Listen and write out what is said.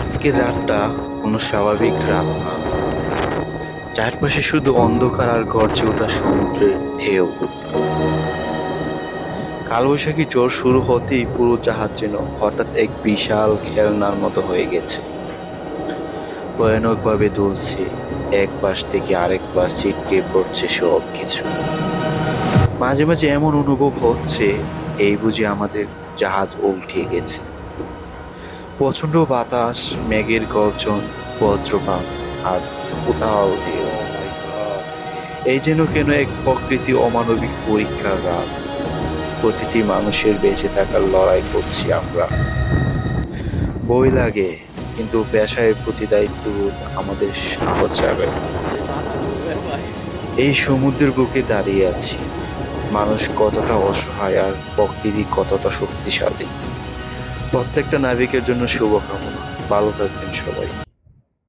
আজকের রাতটা কোনো স্বাভাবিক রাত না। চারপাশে শুধু অন্ধকার আর গর্জে ওঠা সমুদ্রের ঢেউ। কালবৈশাখী ঝড় শুরু হতেই পুরো জাহাজ যেন হঠাৎ এক বিশাল খেলনার মতো হয়ে গেছে। ভয়ানকভাবে দুলছে, এক পাশ থেকে আরেক পাশ ছিটকে পড়ছে সব কিছু। মাঝে মাঝে এমন অনুভব হচ্ছে, এই বুঝি আমাদের জাহাজ উল্টে গেছে। প্রচন্ড বাতাস, মেঘের গর্জন, বজ্রপাত আর উতাল ঢেউ। এই যেন কেন এক প্রকৃতি অমানবিক পরীক্ষার রাত। প্রতিটি মানুষের বেঁচে থাকার লড়াই করছি আমরা। বই লাগে, কিন্তু পেশায় প্রতি দায়িত্ববোধ আমাদের সাহস জাগায়। এই সমুদ্রের বুকে দাঁড়িয়ে আছি, মানুষ কতটা অসহায় আর প্রকৃতি কতটা শক্তিশালী। প্রত্যেকটা নাবিকের জন্য শুভকামনা। ভালো থাকবেন সবাই।